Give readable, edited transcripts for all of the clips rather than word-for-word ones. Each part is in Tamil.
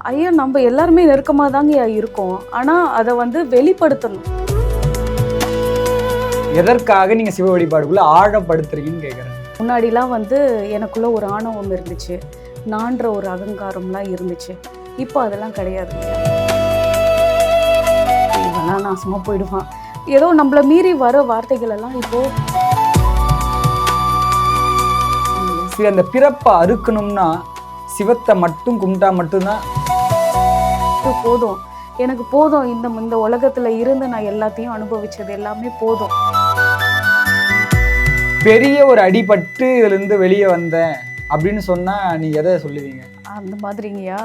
ஐயா நம்ம எல்லாருமே நெருக்கமாக தாங்க இருக்கோம். ஆனால் அதை வந்து வெளிப்படுத்தணும். எதற்காக நீங்கள் சிவ வழிபாடுக்குள்ளே ஆழப்படுத்துறீங்கன்னு கேட்குறேன். முன்னாடிலாம் வந்து எனக்குள்ள ஒரு ஆணவம் இருந்துச்சு, நான்ற ஒரு அகங்காரம்லாம் இருந்துச்சு. இப்போ அதெல்லாம் கிடையாது. இவெல்லாம் நாசமாக போயிடுவான், ஏதோ நம்மளை மீறி வர வார்த்தைகள் எல்லாம் இப்போ அந்த பிறப்பை அறுக்கணும்னா சிவத்தை மட்டும் கும்பிட்டா மட்டும்தான் போதும். எனக்கு போதும், இந்த உலகத்துல இருந்து நான் எல்லாத்தையும் அனுபவிச்சது எல்லாமே போதும். பெரிய ஒரு அடிபட்டு இதுல இருந்து வெளியே வந்தேன் அப்படின்னு சொன்னா நீங்க எதை சொல்லுவீங்க? அந்த மாதிரிங்கய்யா.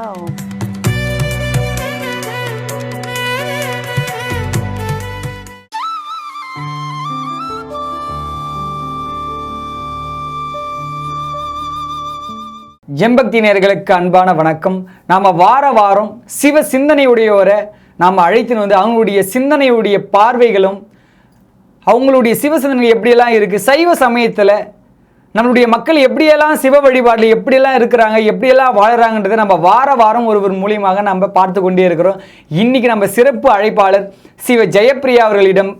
எம்பக்தி நேயர்களுக்கு அன்பான வணக்கம். நாம் வாரம் சிவ சிந்தனையுடையோரை நாம் அழைத்துன்னு வந்து அவங்களுடைய சிந்தனையுடைய பார்வைகளும் அவங்களுடைய சிவ சிந்தனை எப்படியெல்லாம் இருக்குது, சைவ சமயத்தில் நம்மளுடைய மக்கள் எப்படியெல்லாம் சிவ வழிபாட்டில் எப்படியெல்லாம் இருக்கிறாங்க, எப்படியெல்லாம் வாழறாங்கன்றதை நம்ம வாரம் ஒருவர் மூலியமாக நம்ம பார்த்து கொண்டே இருக்கிறோம். இன்றைக்கி நம்ம சிறப்பு அழைப்பாளர் சிவ ஜெயப்பிரியா அவர்களிடம்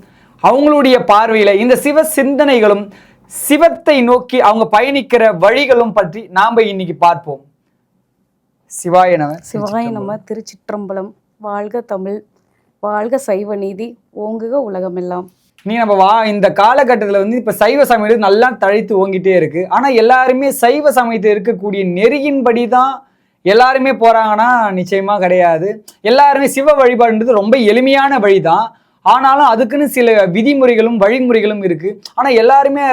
அவங்களுடைய பார்வையில் இந்த சிவ சிந்தனைகளும் சிவத்தை நோக்கி அவங்க பயணிக்கிற வழிகளும் பற்றி நாம் இன்னைக்கு பார்ப்போம். சிவாய நம. சிவாய நம. திருச்சிற்றம்பலம். வாழ்க தமிழ், வாழ்க சைவ நீதி, ஓங்குக உலகமெல்லாம். நம்ம இந்த காலகட்டத்தில் வந்து இப்போ சைவ சமயம் நல்லா தழைத்து ஓங்கிட்டே இருக்கு. ஆனால் எல்லாருமே சைவ சமயத்தில் இருக்கக்கூடிய நெறியின்படி தான் எல்லாருமே போறாங்கன்னா நிச்சயமா கிடையாது. எல்லாருமே சிவ வழிபாடுன்றது ரொம்ப எளிமையான வழிதான். ஆனாலும் அதுக்குன்னு சில விதிமுறைகளும் வழிமுறைகளும் இருக்கு. ஆனால் எல்லாருமே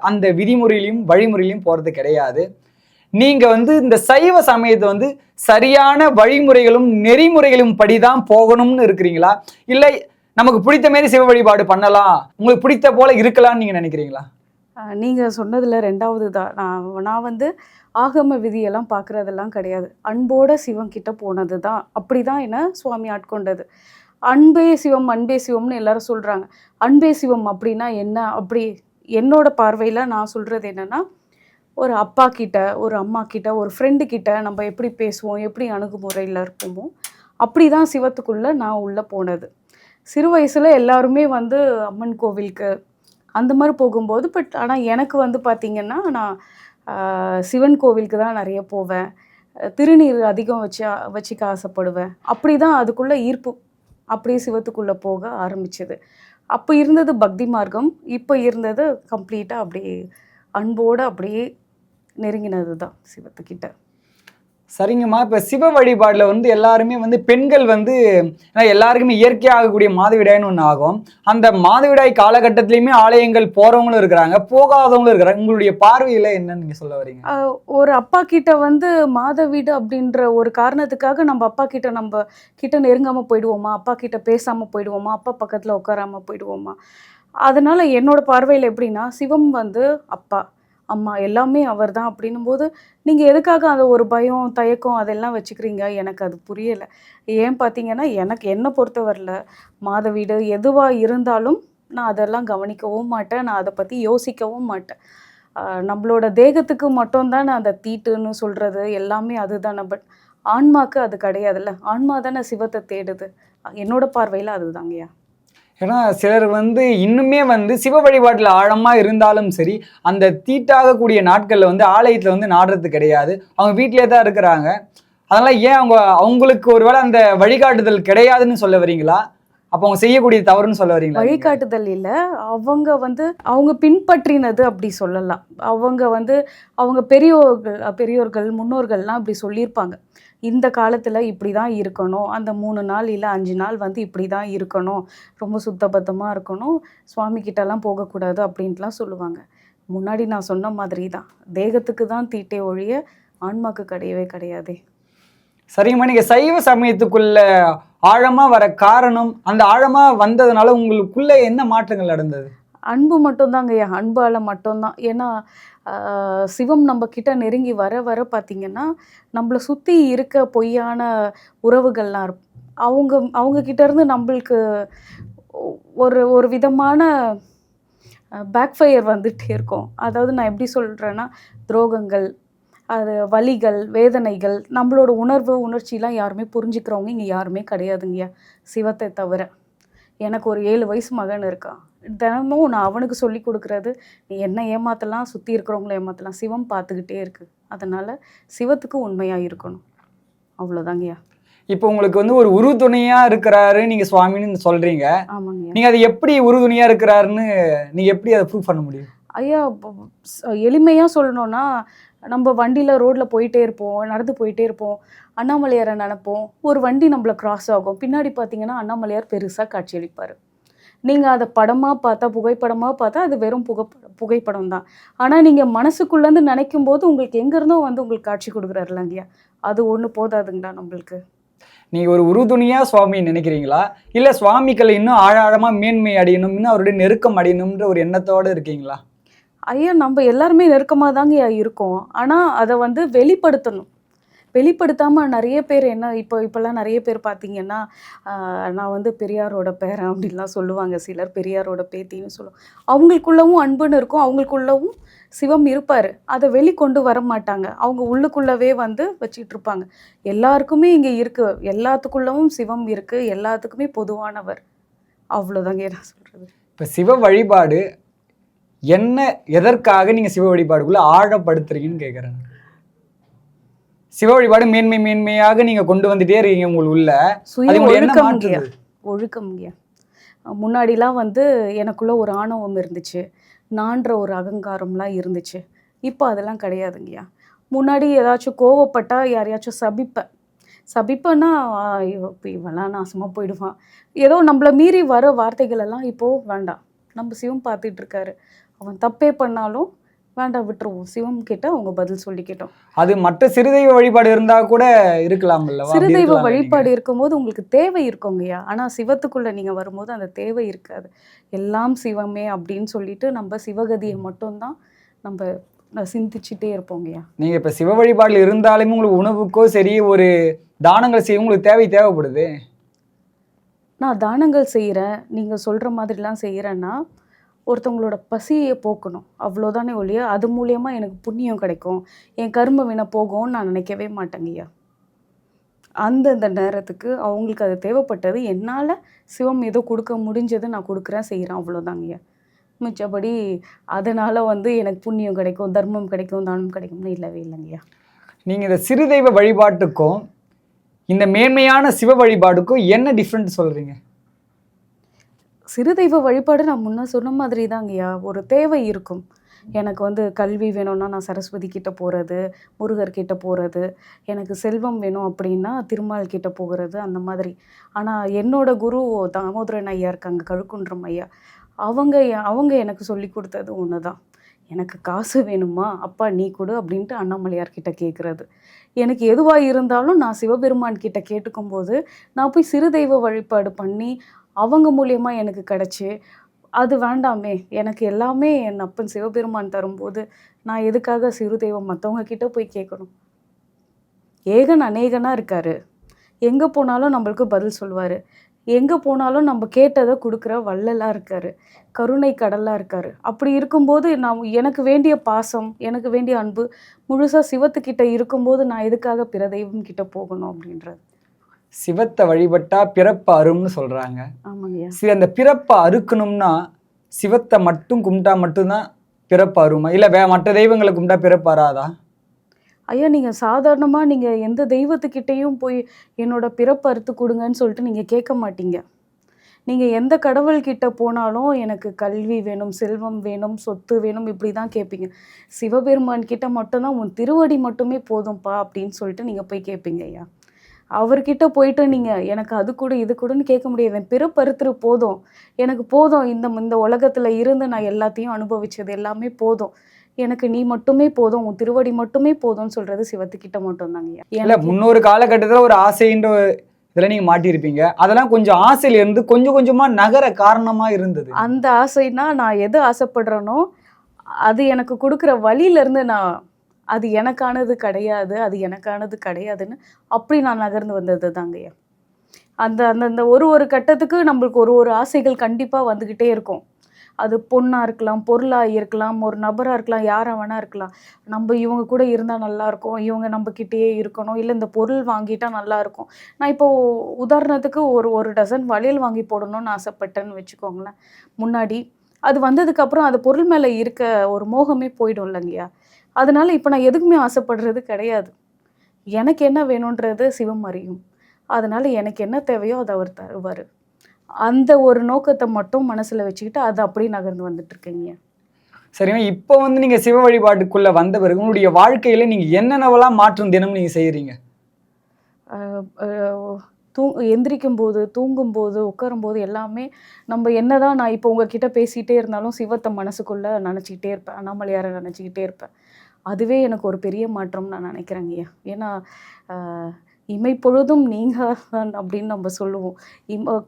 அந்த விதிமுறையிலையும் வழிமுறையிலையும் போறது கிடையாது. நீங்க வந்து இந்த சைவ சமயத்தை வந்து சரியான வழிமுறைகளும் நெறிமுறைகளும் படிதான் போகணும்னு இருக்கிறீங்களா, இல்லை நமக்கு பிடித்த மாரி சிவ வழிபாடு பண்ணலாம், உங்களுக்கு பிடித்த போல இருக்கலாம்னு நீங்க நினைக்கிறீங்களா? நீங்க சொன்னதுல ரெண்டாவது தான். நான் வந்து ஆகம விதியெல்லாம் பார்க்குறதெல்லாம் கிடையாது. அன்போட சிவன் கிட்ட போனது தான். அப்படிதான் என்ன சுவாமி ஆட்கொண்டது. அன்பே சிவம், அன்பே சிவம்னு எல்லாரும் சொல்கிறாங்க. அன்பே சிவம் அப்படின்னா என்ன? அப்படி என்னோட பார்வையில் நான் சொல்கிறது என்னென்னா, ஒரு அப்பா கிட்ட, ஒரு அம்மா கிட்ட, ஒரு ஃப்ரெண்டு கிட்ட நம்ம எப்படி பேசுவோம், எப்படி அணுகுமுறையில் இருப்போமோ அப்படி தான் சிவத்துக்குள்ளே நான் உள்ளே போனது. சிறு வயசில் எல்லாருமே வந்து அம்மன் கோவிலுக்கு அந்த மாதிரி போகும்போது, ஆனால் எனக்கு வந்து பார்த்திங்கன்னா நான் சிவன் கோவிலுக்கு தான் நிறைய போவேன். திருநீர் அதிகம் வச்சுக்க ஆசைப்படுவேன். அப்படி தான் அதுக்குள்ளே ஈர்ப்பு அப்படியே சிவத்துக்குள்ளே போக ஆரம்பிச்சது. அப்போ இருந்தது பக்தி மார்க்கம், இப்போ இருந்தது கம்ப்ளீட்டாக அப்படியே அன்போடு அப்படியே நெருங்கினது தான் சிவத்துக்கிட்ட. சரிங்கம்மா. இப்போ சிவ வழிபாடில் வந்து எல்லாருமே வந்து பெண்கள் வந்து எல்லாருக்குமே இயற்கையாக ஆகக்கூடிய மாதவிடாய்னு ஒன்று ஆகும். அந்த மாதவிடாய் காலகட்டத்திலையுமே ஆலயங்கள் போகிறவங்களும் இருக்கிறாங்க, போகாதவங்களும் இருக்கிறாங்க. உங்களுடைய பார்வையில் என்னன்னு நீங்கள் சொல்ல வரீங்க? ஒரு அப்பா கிட்ட வந்து மாதவீடு அப்படின்ற ஒரு காரணத்துக்காக நம்ம அப்பா கிட்ட நெருங்காமல் போயிடுவோமா, அப்பா கிட்ட பேசாமல் போயிடுவோமா, அப்பா பக்கத்தில் உட்காராமல் போயிடுவோமா? அதனால் என்னோட பார்வையில் எப்படின்னா, சிவம் வந்து அப்பா அம்மா எல்லாமே அவர் தான். அப்படின்னும் போது நீங்கள் எதுக்காக அந்த ஒரு பயம் தயக்கம் அதெல்லாம் வச்சுக்கிறீங்க? எனக்கு அது புரியலை. ஏன் பார்த்தீங்கன்னா, என்னை பொறுத்தவரையில் மாத வீடு எதுவாக இருந்தாலும் நான் அதெல்லாம் கவனிக்கவும் மாட்டேன், நான் அதை பற்றி யோசிக்கவும் மாட்டேன். நம்மளோட தேகத்துக்கு மட்டும்தான் அந்த தீட்டுன்னு சொல்கிறது எல்லாமே அதுதானே. பட் ஆன்மாக்கு அது கிடையாதுல்ல. ஆன்மா தானே சிவத்தை தேடுது. என்னோட பார்வையில் அதுதாங்கய்யா. ஏன்னா சிலர் வந்து இன்னுமே வந்து சிவ வழிபாட்டில் ஆழமாக இருந்தாலும் சரி, அந்த தீட்டாகக்கூடிய நாட்களில் வந்து ஆலயத்தில் வந்து நாடுறது கிடையாது, அவங்க வீட்டிலே தான் இருக்கிறாங்க. அதனால் ஏன் அவங்களுக்கு ஒருவேளை அந்த வழிகாட்டுதல் கிடையாதுன்னு சொல்ல வரீங்களா? அப்போ அவங்க செய்யக்கூடிய தவறுன்னு சொல்ல வரீங்களா? வழிகாட்டுதல் இல்லை, அவங்க பின்பற்றினது அப்படி சொல்லலாம். அவங்க பெரியோர்கள் முன்னோர்கள்லாம் அப்படி சொல்லியிருப்பாங்க. இந்த காலத்தில் இப்படி தான் இருக்கணும், அந்த 3 நாள் இல்லை 5 நாள் வந்து இப்படி தான் இருக்கணும், ரொம்ப சுத்தபத்தமாக இருக்கணும், சுவாமி கிட்டலாம் போகக்கூடாது அப்படின்ட்டுலாம் சொல்லுவாங்க. முன்னாடி நான் சொன்ன மாதிரி தான், தேகத்துக்கு தான் தீட்டே ஒழிய ஆன்மாக்கு கிடையவே கிடையாதே. சரிங்கம்மா. நீங்கள் சைவ சமயத்துக்குள்ள ஆழமாக வர காரணம், அந்த ஆழமாக வந்ததுனால உங்களுக்குள்ள என்ன மாற்றங்கள் நடந்தது? அன்பு மட்டும்தாங்கய்யா, அன்பால் மட்டும்தான். ஏன்னா சிவம் நம்ம கிட்ட நெருங்கி வர வர பார்த்திங்கன்னா, நம்மளை சுற்றி இருக்க பொய்யான உறவுகள்லாம் அவங்க கிட்டேருந்து நம்மளுக்கு ஒரு விதமான பேக்ஃபயர் வந்துகிட்டே இருக்கும். அதாவது நான் எப்படி சொல்கிறேன்னா, துரோகங்கள், அது வலிகள், வேதனைகள், நம்மளோட உணர்வு, உணர்ச்சிலாம் யாருமே புரிஞ்சுக்கிறவங்க இங்கே யாருமே கிடையாதுங்கய்யா, சிவத்தை தவிர. எனக்கு ஒரு 7 வயசு மகன் இருக்கான். தினமும் நான் அவனுக்கு சொல்லிக் கொடுக்குறது, நீ என்ன ஏமாத்தலாம், சுற்றி இருக்கிறவங்கள ஏமாத்தலாம், சிவம் பார்த்துக்கிட்டே இருக்கு. அதனால் சிவத்துக்கு உண்மையாக இருக்கணும். அவ்வளோதாங்கய்யா. இப்போ உங்களுக்கு வந்து ஒரு உறுதுணையா இருக்கிறாரு நீங்க சுவாமின்னு சொல்றீங்க. ஆமாங்கய்யா. நீங்க அது எப்படி உறுதுணையா இருக்கிறாருன்னு நீங்க எப்படி அதை ப்ரூவ் பண்ண முடியும்? ஐயா, எளிமையாக சொல்லணும்னா, நம்ம வண்டியில் ரோட்டில் போயிட்டே இருப்போம், நடந்து போயிட்டே இருப்போம், அண்ணாமலையாரை நினைப்போம். ஒரு வண்டி நம்மளை கிராஸ் ஆகும், பின்னாடி பார்த்தீங்கன்னா அண்ணாமலையார் பெருசாக காட்சியளிப்பார். நீங்கள் அதை படமாக பார்த்தா, புகைப்படமாக பார்த்தா அது வெறும் புகைப்படம் தான். ஆனால் நீங்கள் மனசுக்குள்ளேருந்து நினைக்கும் போது உங்களுக்கு எங்கேருந்தோ வந்து உங்களுக்கு காட்சி கொடுக்குறாருலங்கய்யா, அது ஒன்று போதாதுங்களா நம்மளுக்கு? நீங்க ஒரு உறுதுணையா சுவாமி நினைக்கிறீங்களா, இல்ல சுவாமிகளை இன்னும் ஆழமா மேன்மை அடையணும், இன்னும் அவருடைய நெருக்கம் அடையணும்ன்ற ஒரு எண்ணத்தோட இருக்கீங்களா? ஐயா, நம்ம எல்லாருமே நெருக்கமாக தாங்கய்யா இருக்கோம். ஆனால் அதை வந்து வெளிப்படுத்தணும். வெளிப்படுத்தாமல் நிறைய பேர் என்ன இப்போல்லாம் நிறைய பேர் பார்த்தீங்கன்னா, நான் வந்து பெரியாரோட பேரன் அப்படின்லாம் சொல்லுவாங்க. சிலர் பெரியாரோட பேத்தின்னு சொல்லுவோம். அவங்களுக்குள்ளவும் அன்புன்னு இருக்கும், அவங்களுக்குள்ளவும் சிவம் இருப்பார். அதை வெளிக்கொண்டு வர மாட்டாங்க. அவங்க உள்ளுக்குள்ளவே வந்து வச்சிட்டு இருப்பாங்க. எல்லாருக்குமே இங்கே இருக்குது, எல்லாத்துக்குள்ளவும் சிவம் இருக்குது, எல்லாத்துக்குமே பொதுவானவர். அவ்வளோதாங்க நான் சொல்கிறது. இப்போ சிவ வழிபாடு என்ன, எதற்காக நீங்கள் சிவ வழிபாடுக்குள்ளே ஆழப்படுத்துறீங்கன்னு கேட்குறேன். சிவ வழிபாடு மேன்மையாக நீங்கள் கொண்டு வந்துட்டே இருக்கீங்க உங்களுக்குள்ள. ஒழுக்கம்ங்க. முன்னாடிலாம் வந்து எனக்குள்ள ஒரு ஆணவம் இருந்துச்சு, நான்ற ஒரு அகங்காரம்லாம் இருந்துச்சு. இப்போ அதெல்லாம் கிடையாதுங்கய்யா. முன்னாடி ஏதாச்சும் கோவப்பட்டா யாரையாச்சும் சபிப்பேன்னா இவெல்லாம் நாசமாக போயிடுவான், ஏதோ நம்மளை மீறி வர வார்த்தைகள் எல்லாம் இப்போது வேண்டாம். நம்ம சிவம் பார்த்துட்டு இருக்காரு, அவன் தப்பே பண்ணாலும் வேண்டாம், விட்டுருவோம். சிவம் கிட்ட அவங்க பதில் சொல்லிக்கிட்டோம். அது மற்ற சிறுதெய்வ வழிபாடு இருந்தால் கூட இருக்கலாம். சிறுதெய்வ வழிபாடு இருக்கும்போது உங்களுக்கு தேவை இருக்குங்கய்யா. ஆனால் சிவத்துக்குள்ளே நீங்கள் வரும்போது அந்த தேவை இருக்காது. எல்லாம் சிவமே அப்படின்னு சொல்லிட்டு நம்ம சிவகதியை மட்டும்தான் நம்ம சிந்திச்சுட்டே இருப்போங்கய்யா. நீங்கள் இப்போ சிவ வழிபாடில் இருந்தாலுமே உங்களுக்கு உணவுக்கோ சரி, ஒரு தானங்கள் செய்ய உங்களுக்கு தேவைப்படுது. நான் தானங்கள் செய்கிறேன், நீங்கள் சொல்கிற மாதிரிலாம் செய்கிறேன்னா ஒருத்தவங்களோட பசியை போக்கணும், அவ்வளோதானே ஒழிய அது மூலியமாக எனக்கு புண்ணியம் கிடைக்கும், என் கர்ம வினை போகும்னு நான் நினைக்கவே மாட்டேங்கய்யா. அந்தந்த நேரத்துக்கு அவங்களுக்கு அது தேவைப்பட்டது, என்னால் சிவம் ஏதோ கொடுக்க முடிஞ்சது நான் கொடுக்குறேன், செய்கிறேன், அவ்வளோதாங்கய்யா. மிச்சபடி அதனால் வந்து எனக்கு புண்ணியம் கிடைக்கும், தர்மம் கிடைக்கும், தானம் கிடைக்கும்னு இல்லவே இல்லைங்கய்யா. நீங்கள் இந்த சிறுதெய்வ வழிபாட்டுக்கும் இந்த மேன்மையான சிவ வழிபாடுக்கும் என்ன டிஃப்ரெண்ட் சொல்கிறீங்க? சிறுதெய்வ வழிபாடு நான் முன்ன சொன்ன மாதிரி தாங்கய்யா, ஒரு தேவை இருக்கும். எனக்கு வந்து கல்வி வேணும்னா நான் சரஸ்வதி கிட்ட போகிறது, முருகர் கிட்ட போகிறது, எனக்கு செல்வம் வேணும் அப்படின்னா திருமால் கிட்ட போகிறது, அந்த மாதிரி. ஆனால் என்னோட குரு தாமோதரன் ஐயா இருக்காங்க, கழுக்குன்றம் ஐயா, அவங்க எனக்கு சொல்லி கொடுத்தது ஒன்று தான். எனக்கு காசு வேணுமா, அப்பா நீ கொடு அப்படின்ட்டு அண்ணாமலையார்கிட்ட கேட்குறது. எனக்கு எதுவாக இருந்தாலும் நான் சிவபெருமான் கிட்ட கேட்டுக்கும்போது நான் போய் சிறுதெய்வ வழிபாடு பண்ணி அவங்க மூலியமாக எனக்கு கிடச்சி, அது வேண்டாமே, எனக்கு எல்லாமே என் அப்பன் சிவபெருமான் தரும்போது நான் எதுக்காக சிறுதெய்வம் மற்றவங்க கிட்ட போய் கேட்கணும்? ஏகன் அநேகனாக இருக்கார், எங்கே போனாலும் நம்மளுக்கு பதில் சொல்வார், எங்கே போனாலும் நம்ம கேட்டதை கொடுக்குற வள்ளலாக இருக்கார், கருணை கடலாக இருக்கார். அப்படி இருக்கும்போது எனக்கு வேண்டிய பாசம், எனக்கு வேண்டிய அன்பு முழுசாக சிவத்துக்கிட்ட இருக்கும்போது நான் எதுக்காக பிற தெய்வம் கிட்ட போகணும் அப்படின்றது. சிவத்தை வழிபட்டா பிறப்பு அரும்னு சொல்றாங்க. ஆமாங்கய்யா. சரி, அந்த பிறப்பை அறுக்கணும்னா சிவத்தை மட்டும் கும்பிட்டா மட்டும்தான் பிறப்பு அருமா, இல்லை மற்ற தெய்வங்களை கும்பிட்டா பிறப்பு அறாதா? ஐயா, நீங்கள் சாதாரணமாக நீங்கள் எந்த தெய்வத்துக்கிட்டேயும் போய் என்னோட பிறப்பு அறுத்து கொடுங்கன்னு சொல்லிட்டு நீங்கள் கேட்க மாட்டீங்க. நீங்கள் எந்த கடவுள்கிட்ட போனாலும் எனக்கு கல்வி வேணும், செல்வம் வேணும், சொத்து வேணும், இப்படி தான் கேட்பீங்க. சிவபெருமான் கிட்ட மட்டும்தான் உன் திருவடி மட்டுமே போதும்ப்பா அப்படின்னு சொல்லிட்டு நீங்கள் போய் கேட்பீங்க ஐயா. அவர்கிட்ட போயிட்டு நீங்கள் எனக்கு அது கூட இது கூடன்னு கேட்க முடியாது. பிறப்பறுத்துரு போதும், எனக்கு போதும், இந்த உலகத்தில் இருந்து நான் எல்லாத்தையும் அனுபவிச்சது எல்லாமே போதும், எனக்கு நீ மட்டுமே போதும், உன் திருவடி மட்டுமே போதும்னு சொல்கிறது சிவத்துக்கிட்ட மட்டும்தாங்க. இல்லை, முன்னொரு காலகட்டத்தில் ஒரு ஆசைன்ற இதில் நீங்கள் மாட்டியிருப்பீங்க, அதெல்லாம் கொஞ்சம் ஆசையில இருந்து கொஞ்சம் கொஞ்சமாக நகர காரணமாக இருந்தது. அந்த ஆசைனா நான் எது ஆசைப்படுறேனோ அது எனக்கு கொடுக்குற வழியிலேருந்து நான் அது எனக்கானது கிடையாதுன்னு அப்படி நான் நகர்ந்து வந்தது தாங்கய்யா. அந்த ஒரு கட்டத்துக்கு நம்மளுக்கு ஒரு ஆசைகள் கண்டிப்பாக வந்துக்கிட்டே இருக்கும். அது பொண்ணாக இருக்கலாம், பொருளாக இருக்கலாம், ஒரு நபராக இருக்கலாம், யாராக வேணா இருக்கலாம். நம்ம இவங்க கூட இருந்தால் நல்லாயிருக்கும், இவங்க நம்மக்கிட்டேயே இருக்கணும், இல்லை இந்த பொருள் வாங்கிட்டா நல்லாயிருக்கும். நான் இப்போது உதாரணத்துக்கு ஒரு ஒரு டசன் வளையல் வாங்கி போடணும்னு ஆசைப்பட்டேன்னு வச்சுக்கோங்களேன். முன்னாடி அது வந்ததுக்கப்புறம் அது பொருள் மேலே இருக்க ஒரு மோகமே போயிடும் இல்லைங்கய்யா. அதனால இப்போ நான் எதுக்குமே ஆசைப்படுறது கிடையாது. எனக்கு என்ன வேணுன்றது சிவம் அறியும். அதனால எனக்கு என்ன தேவையோ அதை அவர் தருவார். அந்த ஒரு நோக்கத்தை மட்டும் மனசில் வச்சுக்கிட்டு அது அப்படியே நகர்ந்து வந்துட்டுருக்கேங்க. சரிங்க. இப்போ வந்து நீங்க சிவ வழிபாட்டுக்குள்ள வந்த பிறகு உங்களுடைய வாழ்க்கையில நீங்க என்னென்னவெல்லாம் மாற்றம் தினமும் நீங்க செய்றீங்க? எந்திரிக்கும்போது, தூங்கும்போது, உட்காரும்போது எல்லாமே நம்ம என்னதான் நான் இப்போ உங்ககிட்ட பேசிகிட்டே இருந்தாலும் சிவத்தை மனசுக்குள்ளே நினச்சிக்கிட்டே இருப்பேன். அண்ணாமலையாரை நினச்சிக்கிட்டே இருப்பேன். அதுவே எனக்கு ஒரு பெரிய மாற்றம் நான் நினைக்கிறேங்கய்யா. ஏன்னா இமைப்பொழுதும் நீங்க தான் அப்படின்னு நம்ம சொல்லுவோம்.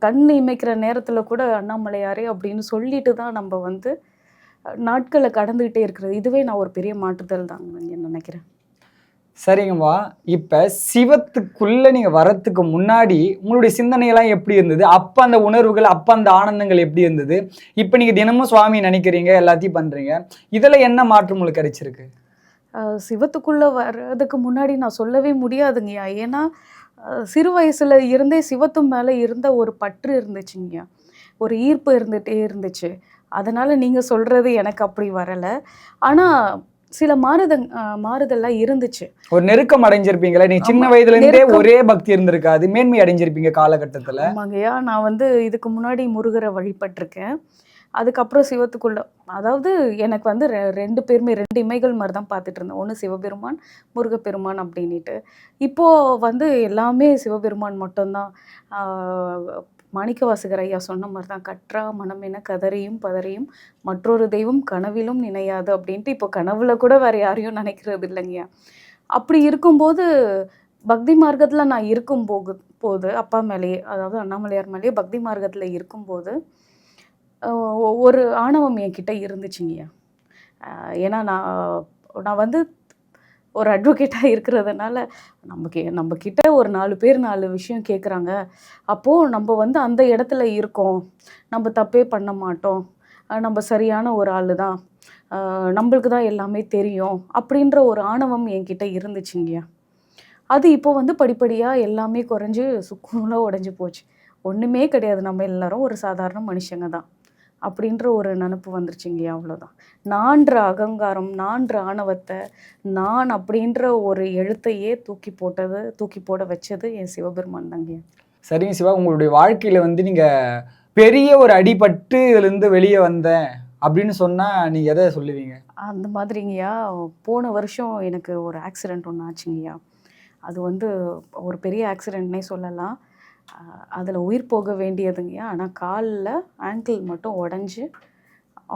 கண் இமைக்கிற நேரத்தில் கூட அண்ணாமலையாரே அப்படின்னு சொல்லிட்டு தான் நம்ம வந்து நாட்களை கடந்துக்கிட்டே இருக்கிறது. இதுவே நான் ஒரு பெரிய மாற்றுதல் தாங்க நினைக்கிறேன். சரிங்கம்மா. இப்ப சிவத்துக்குள்ள நீங்க வரத்துக்கு முன்னாடி உங்களுடைய சிந்தனையெல்லாம் எப்படி இருந்தது? அப்ப அந்த உணர்வுகள், அப்ப அந்த ஆனந்தங்கள் எப்படி இருந்தது? இப்ப நீங்க தினமும் சுவாமி நினைக்கிறீங்க, எல்லாத்தையும் பண்றீங்க. இதுல என்ன மாற்றம் உங்களுக்கு கிடைச்சிருக்கு? சிவத்துக்குள்ளே வர்றதுக்கு முன்னாடி நான் சொல்லவே முடியாதுங்கய்யா. ஏன்னா சிறு வயசுல இருந்தே சிவத்து மேலே இருந்த ஒரு பற்று இருந்துச்சுங்கய்யா. ஒரு ஈர்ப்பு இருந்துகிட்டே இருந்துச்சு. அதனால் நீங்கள் சொல்கிறது எனக்கு அப்படி வரலை. ஆனால் சில மாறுதல்லாம் இருந்துச்சு. ஒரு நெருக்கம் அடைஞ்சிருப்பீங்களா? நீங்க சின்ன வயதுல இருந்தே ஒரே பக்தி இருந்திருக்காது, மேன்மை அடைஞ்சிருப்பீங்க காலகட்டத்துல. ஆமாங்கய்யா. நான் வந்து இதுக்கு முன்னாடி முருகரை வழிபட்டிருக்கேன். அதுக்கப்புறம் சிவத்துக்குள்ள அதாவது எனக்கு வந்து 2 பேருமே 2 இமைகள் மாதிரி தான் பார்த்துட்டு இருந்தேன். ஒன்று சிவபெருமான், முருகப்பெருமான் அப்படின்ட்டு. இப்போது வந்து எல்லாமே சிவபெருமான் மட்டும்தான். மாணிக்கவாசகர் ஐயா சொன்ன மாதிரி தான், கற்றா மனம் என கதறியும் பதறியும் மற்றொரு தெய்வம் கனவிலும் நினையாது அப்படின்ட்டு இப்போ கனவுல கூட வேற யாரையும் நினைக்கிறது இல்லைங்கய்யா. அப்படி இருக்கும்போது பக்தி மார்க்கத்தில் நான் போது அப்பா மேலேயே, அதாவது அண்ணாமலையார் மேலேயே பக்தி மார்க்கத்தில் இருக்கும்போது ஒரு ஆணவம் என்கிட்ட இருந்துச்சுங்கய்யா. ஏன்னா நான் வந்து ஒரு அட்வொகேட்டாக இருக்கிறதுனால நம்ம கிட்ட ஒரு 4 பேர் 4 விஷயம் கேட்குறாங்க. அப்போது நம்ம வந்து அந்த இடத்துல இருக்கோம், நம்ம தப்பே பண்ண மாட்டோம், நம்ம சரியான ஒரு ஆள் தான், நம்மளுக்கு தான் எல்லாமே தெரியும் அப்படின்ற ஒரு ஆணவம் என்கிட்ட இருந்துச்சுங்கய்யா. அது இப்போ வந்து படிப்படியாக எல்லாமே குறைஞ்சு சுக்குநூறாக உடஞ்சி போச்சு. ஒன்றுமே கிடையாது, நம்ம எல்லாரும் ஒரு சாதாரண மனுஷங்க தான் அப்படின்ற ஒரு நினப்பு வந்துருச்சுங்கய்யா. அவ்வளோதான். நான்ற அகங்காரம், நான்ற ஆணவத்தை, நான் அப்படின்ற ஒரு எழுத்தையே தூக்கி போட வச்சது என் சிவபெருமான் தாங்கய்யா. சரிங்க சிவா, உங்களுடைய வாழ்க்கையில வந்து நீங்க பெரிய ஒரு அடிபட்டு இதுலேருந்து வெளியே வந்தேன் அப்படின்னு சொன்னா நீங்க எதை சொல்லுவீங்க? அந்த மாதிரிங்கய்யா, போன வருஷம் எனக்கு ஒரு ஆக்சிடெண்ட் ஒன்று ஆச்சுங்கய்யா. அது வந்து ஒரு பெரிய ஆக்சிடெண்ட்னே சொல்லலாம். அதில் உயிர் போக வேண்டியதுங்கய்யா. ஆனால் காலில் ஆங்கிள் மட்டும் உடஞ்சி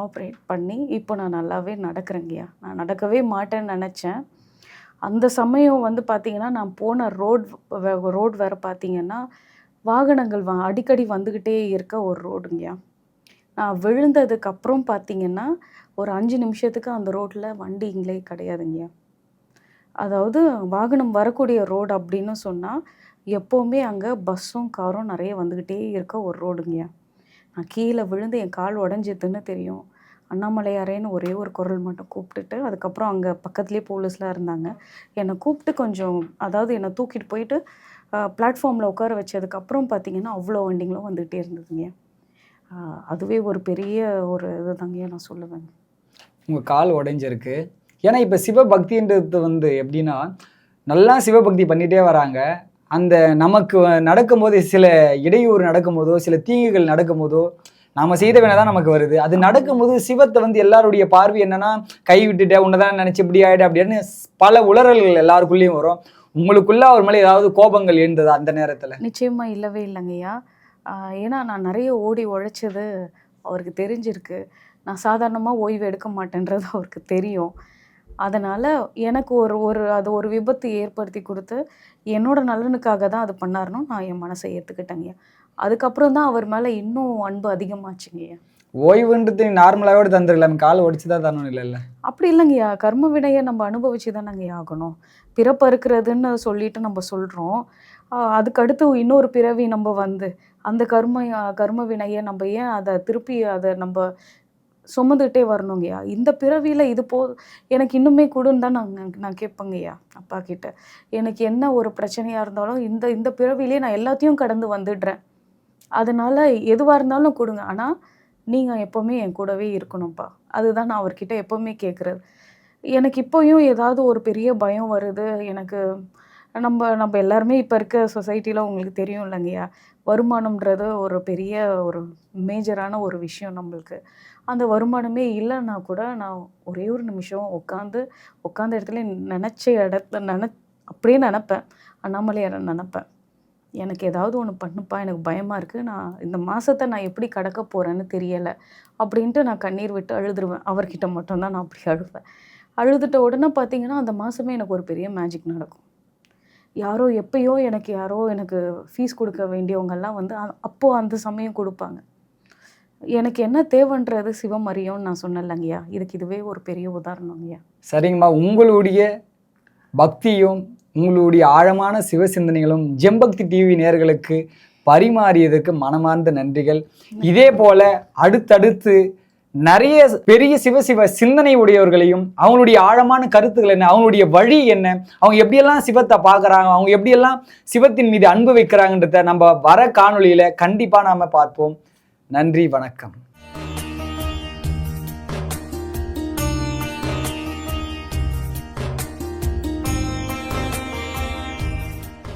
ஆப்ரேட் பண்ணி இப்போ நான் நல்லாவே நடக்கிறேங்கய்யா. நான் நடக்கவே மாட்டேன்னு நினச்சேன். அந்த சமயம் வந்து பார்த்திங்கன்னா, நான் போன ரோடு வேறு பார்த்திங்கன்னா வாகனங்கள் அடிக்கடி வந்துக்கிட்டே இருக்க ஒரு ரோடுங்கய்யா. நான் விழுந்ததுக்கப்புறம் பார்த்திங்கன்னா ஒரு 5 நிமிஷத்துக்கு அந்த ரோட்டில் வண்டிங்களே கிடையாதுங்கய்யா. அதாவது வாகனம் வரக்கூடிய ரோடு அப்படின்னு சொன்னால் எப்போவுமே அங்கே பஸ்ஸும் காரும் நிறைய வந்துக்கிட்டே இருக்க ஒரு ரோடுங்கய்யா. நான் கீழே விழுந்து என் கால் உடஞ்சிதுன்னு தெரியும். அண்ணாமலையாரேன்னு ஒரே ஒரு குரல் மட்டும் கூப்பிட்டுட்டு, அதுக்கப்புறம் அங்கே பக்கத்துலேயே போலீஸ்லாம் இருந்தாங்க. என்னை கூப்பிட்டு கொஞ்சம், அதாவது என்னை தூக்கிட்டு போயிட்டு பிளாட்ஃபார்மில் உட்கார வச்சதுக்கப்புறம் பார்த்திங்கன்னா அவ்வளோ வண்டிங்களும் வந்துகிட்டே இருந்ததுங்க. அதுவே ஒரு பெரிய ஒரு இது தாங்கய்யா நான் சொல்லுவேங்க. உங்கள் கால் உடைஞ்சிருக்கு. ஏன்னா இப்போ சிவபக்தின்றது வந்து எப்படின்னா, நல்லா சிவபக்தி பண்ணிகிட்டே வராங்க. அந்த நமக்கு நடக்கும்போது சில இடையூறு நடக்கும்போதோ, சில தீங்குகள் நடக்கும்போதோ, நாம் செய்த வேணா தான் நமக்கு வருது. அது நடக்கும்போது சிவத்தை வந்து எல்லாருடைய பார்வை என்னன்னா, கை விட்டுட்ட, உன்னதான் நினச்சி இப்படி ஆகிடு அப்படின்னு பல உளறல்கள் எல்லாருக்குள்ளேயும் வரும். உங்களுக்குள்ள அவர் மேலே ஏதாவது கோபங்கள் எழுந்ததா அந்த நேரத்தில்? நிச்சயமாக இல்லவே இல்லைங்கய்யா. ஏன்னா நான் நிறைய ஓடி உழைச்சது அவருக்கு தெரிஞ்சிருக்கு. நான் சாதாரணமாக ஓய்வு எடுக்க மாட்டேன்றது அவருக்கு தெரியும். அதனால் எனக்கு அது ஒரு விபத்து ஏற்படுத்தி கொடுத்து என்னோட நலனுக்காக தான் அது பண்ணாருன்னு நான் என் மனசை ஏற்றுக்கிட்டேங்கய்யா. அதுக்கப்புறம் தான் அவர் மேலே இன்னும் அன்பு அதிகமாச்சுங்கய்யா. ஓய்வுன்றது நார்மலாகவே தந்துடலாம், கால் ஒடிச்சு தான் தரணும் இல்லைல்ல? அப்படி இல்லைங்கய்யா. கர்ம வினையை நம்ம அனுபவிச்சு தானங்கய்யா ஆகணும். பிறப்பறுக்கிறதுன்னு சொல்லிட்டு நம்ம சொல்கிறோம். அதுக்கடுத்து இன்னொரு பிறவி நம்ம வந்து அந்த கர்ம வினையை நம்ம ஏன் அதை திருப்பி அதை நம்ம சுமந்துகிட்டே வரணுங்கய்யா. இந்த பிறவியில் இது எனக்கு இன்னுமே கொடுன்னு தான் நான் கேட்பேங்கய்யா அப்பா கிட்ட. எனக்கு என்ன ஒரு பிரச்சனையாக இருந்தாலும் இந்த இந்த பிறவிலே நான் எல்லாத்தையும் கடந்து வந்துடுறேன். அதனால் எதுவாக இருந்தாலும் கொடுங்க. ஆனால் நீங்கள் எப்போவுமே என் கூடவே இருக்கணும்ப்பா. அதுதான் நான் அவர்கிட்ட எப்போவுமே கேட்குறது. எனக்கு இப்போயும் ஏதாவது ஒரு பெரிய பயம் வருது. எனக்கு நம்ம எல்லாருமே இப்போ இருக்க சொசைட்டியில் உங்களுக்கு தெரியும் இல்லைங்கய்யா, வருமானம்ன்றது ஒரு பெரிய ஒரு மேஜரான ஒரு விஷயம் நம்மளுக்கு. அந்த வருமானமே இல்லைன்னா கூட நான் ஒரே ஒரு நிமிஷம் உட்காந்த இடத்துல நினச்ச இடத்துல அப்படியே நினப்பேன். அண்ணாமலையாரை நினப்பேன். எனக்கு ஏதாவது ஒன்று பண்ணுப்பா, எனக்கு பயமாக இருக்குது, நான் இந்த மாதத்தை நான் எப்படி கடக்க போகிறேன்னு தெரியலை அப்படின்ட்டு நான் கண்ணீர் விட்டு அழுதுருவேன். அவர்கிட்ட மட்டும்தான் நான் அப்படி அழுவேன். அழுதுட்ட உடனே பார்த்தீங்கன்னா அந்த மாதமே எனக்கு ஒரு பெரிய மேஜிக் நடக்கும். யாரோ எனக்கு ஃபீஸ் கொடுக்க வேண்டியவங்கெல்லாம் வந்து அப்போது அந்த சமயம் கொடுப்பாங்க. எனக்கு என்ன தேவைன்றது சிவம் அறியும்னு நான் சொன்னேன்லங்கய்யா. இதுவே ஒரு பெரிய உதாரணங்கய்யா. சரிங்கம்மா, உங்களுடைய பக்தியும் உங்களுடைய ஆழமான சிவசிந்தனைகளும் ஜெம்பக்தி டிவி நேயர்களுக்கு பரிமாறியதற்கு மனமார்ந்த நன்றிகள். இதே போல அடுத்தடுத்து நிறைய பெரிய சிவ சிந்தனை உடையவர்களையும் அவங்களுடைய ஆழமான கருத்துக்கள் என்ன, அவங்களுடைய வழி என்ன, அவங்க எப்படியெல்லாம் சிவத்தை பார்க்குறாங்க, அவங்க எப்படியெல்லாம் சிவத்தின் மீது அன்பு வைக்கிறாங்கன்றத நம்ம வர காணொளியில் கண்டிப்பாக நாம் பார்ப்போம். நன்றி, வணக்கம்.